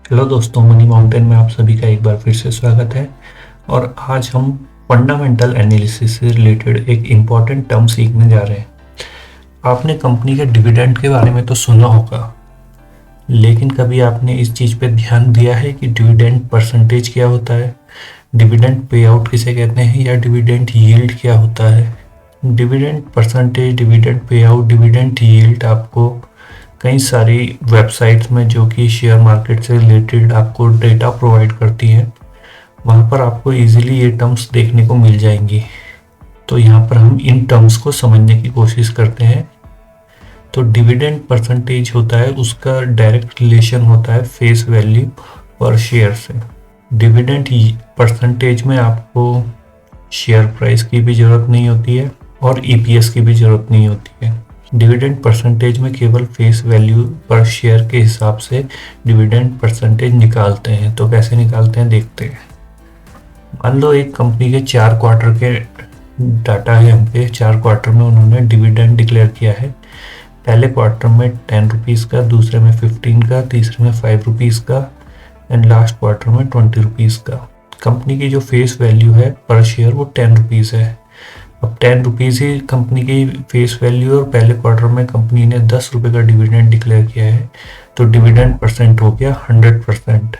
Hello दोस्तों, money mountain में आप सभी का एक बार फिर से स्वागत है। और आज हम फंडामेंटल एनालिसिस से रिलेटेड एक इम्पॉर्टेंट टर्म सीखने जा रहे हैं। आपने कंपनी के डिविडेंड के बारे में तो सुना होगा, लेकिन कभी आपने इस चीज़ पे ध्यान दिया है कि डिविडेंड परसेंटेज क्या होता है, डिविडेंड पे आउट किसे कहते हैं, या डिविडेंड यील्ड क्या होता है। Dividend percentage, dividend pay out, dividend yield आपको कई सारी वेबसाइट्स में जो कि शेयर मार्केट से रिलेटेड आपको डेटा प्रोवाइड करती हैं, वहाँ पर आपको इजीली ये टर्म्स देखने को मिल जाएंगी। तो यहाँ पर हम इन टर्म्स को समझने की कोशिश करते हैं। तो डिविडेंड परसेंटेज होता है, उसका डायरेक्ट रिलेशन होता है फेस वैल्यू पर शेयर से। डिविडेंड परसेंटेज में आपको शेयर प्राइस की भी ज़रूरत नहीं होती है और ईपीएस की भी ज़रूरत नहीं होती है। डिविडेंड परसेंटेज में केवल फेस वैल्यू पर शेयर के हिसाब से डिविडेंड परसेंटेज निकालते हैं। तो कैसे निकालते हैं देखते हैं। मान लो एक कंपनी के 4 क्वार्टर के डाटा है, हम पे 4 क्वार्टर में उन्होंने डिविडेंड डिक्लेयर किया है। पहले क्वार्टर में 10 रुपीज़ का, दूसरे में 15 का, तीसरे में 5 रुपीज़ का एंड लास्ट क्वार्टर में 20 रुपीज़ का। कंपनी की जो फेस वैल्यू है पर शेयर वो 10 रुपीज़ है। अब 10 रुपीज़ ही कंपनी की फेस वैल्यू और पहले क्वार्टर में कंपनी ने 10 रुपये का डिविडेंड डिक्लेयर किया है, तो डिविडेंड परसेंट हो गया 100%।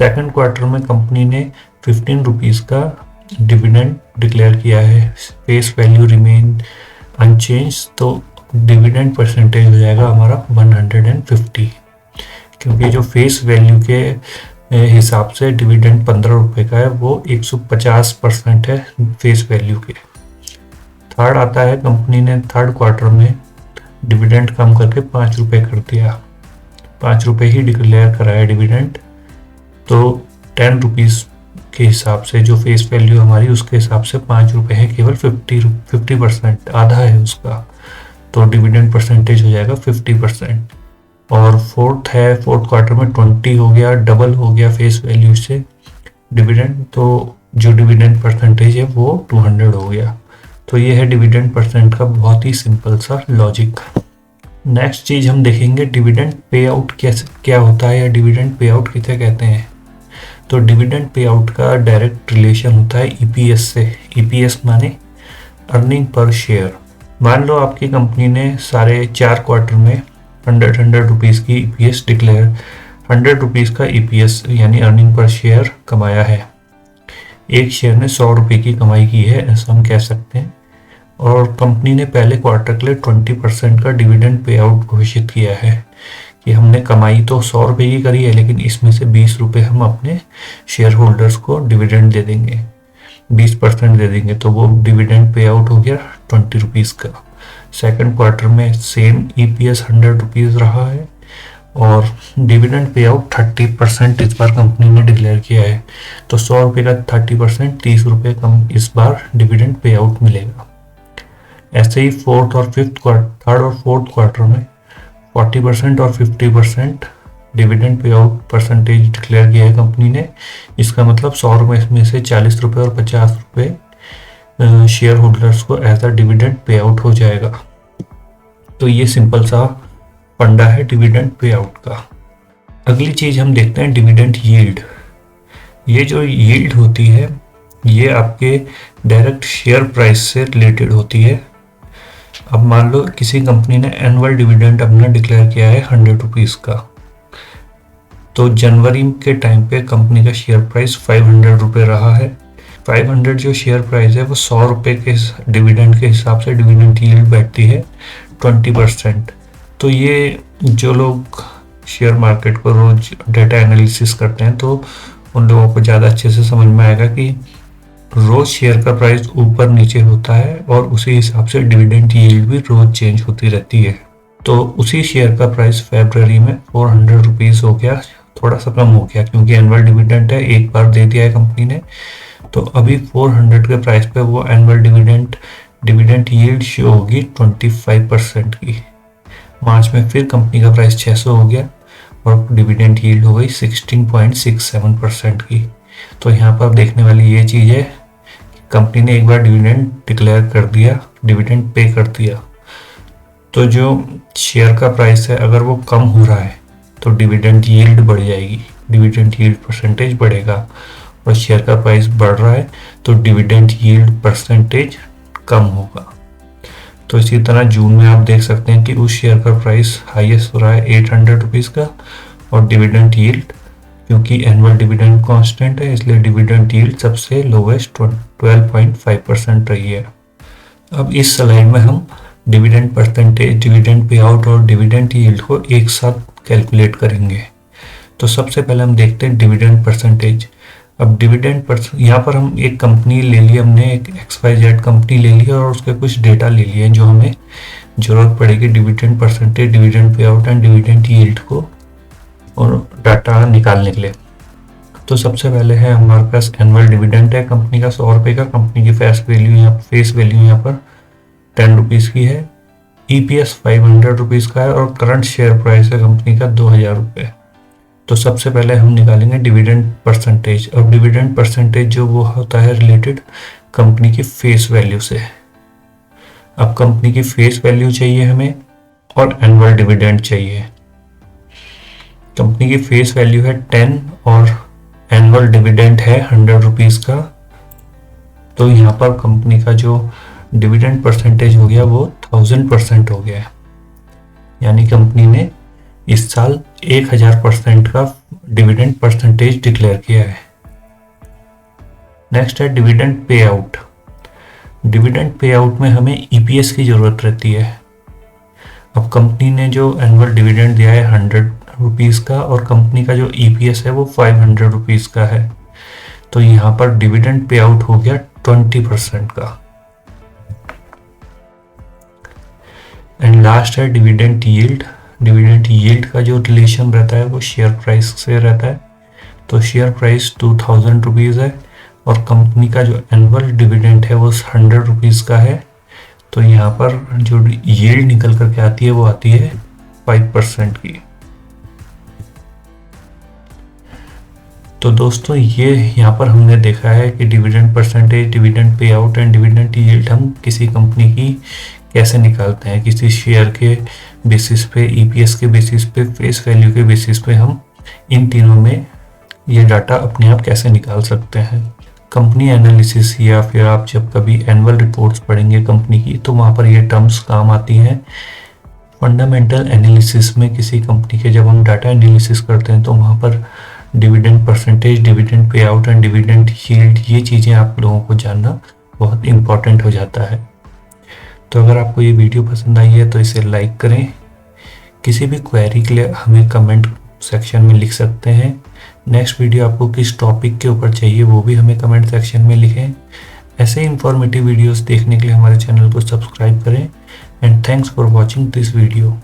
सेकंड क्वार्टर में कंपनी ने 15 रुपीज़ का डिविडेंड डिक्लेयर किया है, फेस वैल्यू रिमेन अनचेंज, तो डिविडेंड परसेंटेज हो जाएगा हमारा 150, क्योंकि जो फेस वैल्यू के हिसाब से डिविडेंड 15 रुपये का है, वो 150% है फेस वैल्यू के। थर्ड आता है, कंपनी ने थर्ड क्वार्टर में डिविडेंड कम करके 5 रुपये कर दिया, 5 रुपये ही डिक्लेयर कराया डिविडेंड। तो 10 रुपीज़ के हिसाब से जो फेस वैल्यू हमारी, उसके हिसाब से 5 रुपये है, केवल 50%, आधा है उसका, तो डिविडेंड परसेंटेज हो जाएगा 50%। और फोर्थ है, फोर्थ क्वार्टर में 20 हो गया, डबल हो गया फेस वैल्यू से डिविडेंड, तो जो डिविडेंड परसेंटेज है वो 200 हो गया। तो ये है डिविडेंड परसेंट का बहुत ही सिंपल सा लॉजिक। नेक्स्ट चीज़ हम देखेंगे, डिविडेंड पे आउट कैसे क्या होता है, या डिविडेंड पे आउट किसे कहते हैं। तो डिविडेंड पे आउट का डायरेक्ट रिलेशन होता है ईपीएस से। ईपीएस माने अर्निंग पर शेयर। मान लो आपकी कंपनी ने सारे 4 क्वार्टर में 100 रुपीज़ की ईपीएस डिक्लेयर, 100 रुपीज़ का ईपीएस यानी अर्निंग पर शेयर कमाया है। एक शेयर ने 100 रुपये की कमाई की है, ऐसा हम कह सकते हैं। और कंपनी ने पहले क्वार्टर के लिए 20% का डिविडेंड पे आउट घोषित किया है कि हमने कमाई तो 100 रुपये की करी है, लेकिन इसमें से 20 रुपये हम अपने शेयर होल्डर्स को डिविडेंड दे देंगे, 20% दे देंगे, तो वो डिविडेंड पे आउट हो गया 20 रुपीज़ का। सेकंड क्वार्टर में सेम ईपीएस 100 रुपीज़ रहा है और डिविडेंड पे आउट 30% इस बार कंपनी ने डिक्लेयर किया है, तो 100 रुपये का 30%, 30 रुपये कम इस बार डिविडेंड पे आउट मिलेगा। ऐसे ही थर्ड और फोर्थ क्वार्टर में 40% और 50% dividend pay out percentage declare किया है कंपनी ने। इसका मतलब 100 रुपये में से 40 रुपये और 50 रुपये शेयर होल्डर्स को as a dividend pay out हो जाएगा। तो ये सिंपल सा फंडा है डिविडेंड पे आउट का। अगली चीज़ हम देखते हैं डिविडेंड यील्ड। ये जो यील्ड होती है, ये आपके डायरेक्ट शेयर प्राइस से रिलेटेड होती है। अब मान लो किसी कंपनी ने एनुअल डिविडेंड अपना डिक्लेयर किया है 100 रुपीज़ का, तो जनवरी के टाइम पे कंपनी का शेयर प्राइस 500 रुपये रहा है। 500 जो शेयर प्राइस है वो 100 रुपये के डिविडेंड के हिसाब से डिविडेंड यील्ड बैठती है 20%। तो ये जो लोग शेयर मार्केट को रोज डेटा एनालिसिस करते हैं, तो उन लोगों को ज़्यादा अच्छे से समझ में आएगा कि रोज शेयर का प्राइस ऊपर नीचे होता है और उसी हिसाब से डिविडेंड यील्ड भी रोज चेंज होती रहती है। तो उसी शेयर का प्राइस फरवरी में 400 रुपीज़ हो गया, थोड़ा सा कम हो गया क्योंकि एनुअल डिविडेंड है, एक बार दे दिया है कंपनी ने, तो अभी 400 के प्राइस पे वो एनुअल डिविडेंड यील्ड शो होगी 25% की। मार्च में फिर कंपनी का प्राइस 600 हो गया और डिविडेंड यील्ड हो गई 16.67% की। तो यहाँ पर देखने वाली ये चीज़ है, कंपनी ने एक बार डिविडेंड डिक्लेयर कर दिया, डिविडेंड पे कर दिया, तो जो शेयर का प्राइस है अगर वो कम हो रहा है तो डिविडेंड यील्ड बढ़ जाएगी, डिविडेंड यील्ड परसेंटेज बढ़ेगा। और शेयर का प्राइस बढ़ रहा है तो डिविडेंड यील्ड परसेंटेज कम होगा। तो इसी तरह जून में आप देख सकते हैं कि उस शेयर का प्राइस हाईएस्ट हो रहा है 800 रुपीज़ का, और डिविडेंड यील्ड, क्योंकि एनुअल डिविडेंड कांस्टेंट है इसलिए डिविडेंड यील्ड सबसे लोवेस्ट 12.5% रही है। अब इस स्लाइड में हम dividend percentage, dividend pay out और डिविडेंड यील्ड को एक साथ कैलकुलेट करेंगे। तो सबसे पहले हम देखते हैं डिविडेंड परसेंटेज। अब डिविडेंड यहाँ पर हम एक कंपनी ले ली, हमने एक XYZ कंपनी ले ली और उसके कुछ डेटा ले लिए जो हमें जरूरत पड़ेगी dividend percentage, dividend pay out and dividend yield को और डाटा निकालने के लिए। तो सबसे पहले है हमारे पास एनुअल डिविडेंड है कंपनी का 100 रुपये का। कंपनी की फेस वैल्यू यहाँ पर 10 रुपीज़ की है। EPS 500 रुपीज़ का है और करंट शेयर प्राइस है कंपनी का 2000 रुपये। तो सबसे पहले हम निकालेंगे डिविडेंड परसेंटेज। और डिविडेंड परसेंटेज जो वो होता है रिलेटेड कंपनी की फेस वैल्यू से। अब कंपनी की फेस वैल्यू चाहिए हमें और एनुअल डिविडेंड चाहिए। कंपनी की फेस वैल्यू है 10 और एनुअल डिविडेंड है 100 रुपीज़ का। तो यहाँ पर कंपनी का जो डिविडेंड परसेंटेज हो गया वो 1000% हो गया है, यानी कंपनी ने इस साल 1000% का डिविडेंड परसेंटेज डिक्लेयर किया है। नेक्स्ट है dividend pay out. Dividend pay out में हमें EPS की जरूरत रहती है। अब कंपनी ने जो एनुअल डिविडेंड दिया है 100 रुपीज़ का और कंपनी का जो EPS है वो 500 रुपीज़ का है, तो यहाँ पर डिविडेंड पे आउट हो गया 20% का। एंड लास्ट है डिविडेंड यील्ड। डिविडेंड यील्ड का जो रिलेशन रहता है वो शेयर प्राइस से रहता है। तो शेयर प्राइस 2000 रुपीज़ है और कंपनी का जो एनुअल डिविडेंड है वो 100 रुपीज़ का है। तो यहाँ पर जो यील्ड निकल करके आती है वो आती है 5% की। तो दोस्तों ये यहाँ पर हमने देखा है कि dividend percentage, dividend pay out and dividend yield हम किसी कंपनी की कैसे निकालते हैं। किसी शेयर के बेसिस पे, EPS के बेसिस पे, फेस वैल्यू के बेसिस पे हम इन तीनों में ये डाटा अपने आप कैसे निकाल सकते हैं। कंपनी एनालिसिस या फिर आप जब कभी एनुअल रिपोर्ट्स पढ़ेंगे कंपनी की तो वहाँ पर ये टर्म्स काम आती हैं। फंडामेंटल एनालिसिस में किसी कंपनी के जब हम डाटा एनालिसिस करते हैं तो वहाँ पर dividend percentage, dividend pay out and dividend yield, ये चीज़ें आप लोगों को जानना बहुत इम्पॉर्टेंट हो जाता है। तो अगर आपको ये वीडियो पसंद आई है तो इसे लाइक करें। किसी भी क्वेरी के लिए हमें कमेंट सेक्शन में लिख सकते हैं। नेक्स्ट वीडियो आपको किस टॉपिक के ऊपर चाहिए वो भी हमें कमेंट सेक्शन में लिखें। ऐसे इंफॉर्मेटिव वीडियोस देखने के लिए हमारे चैनल को सब्सक्राइब करें and thanks for watching this video.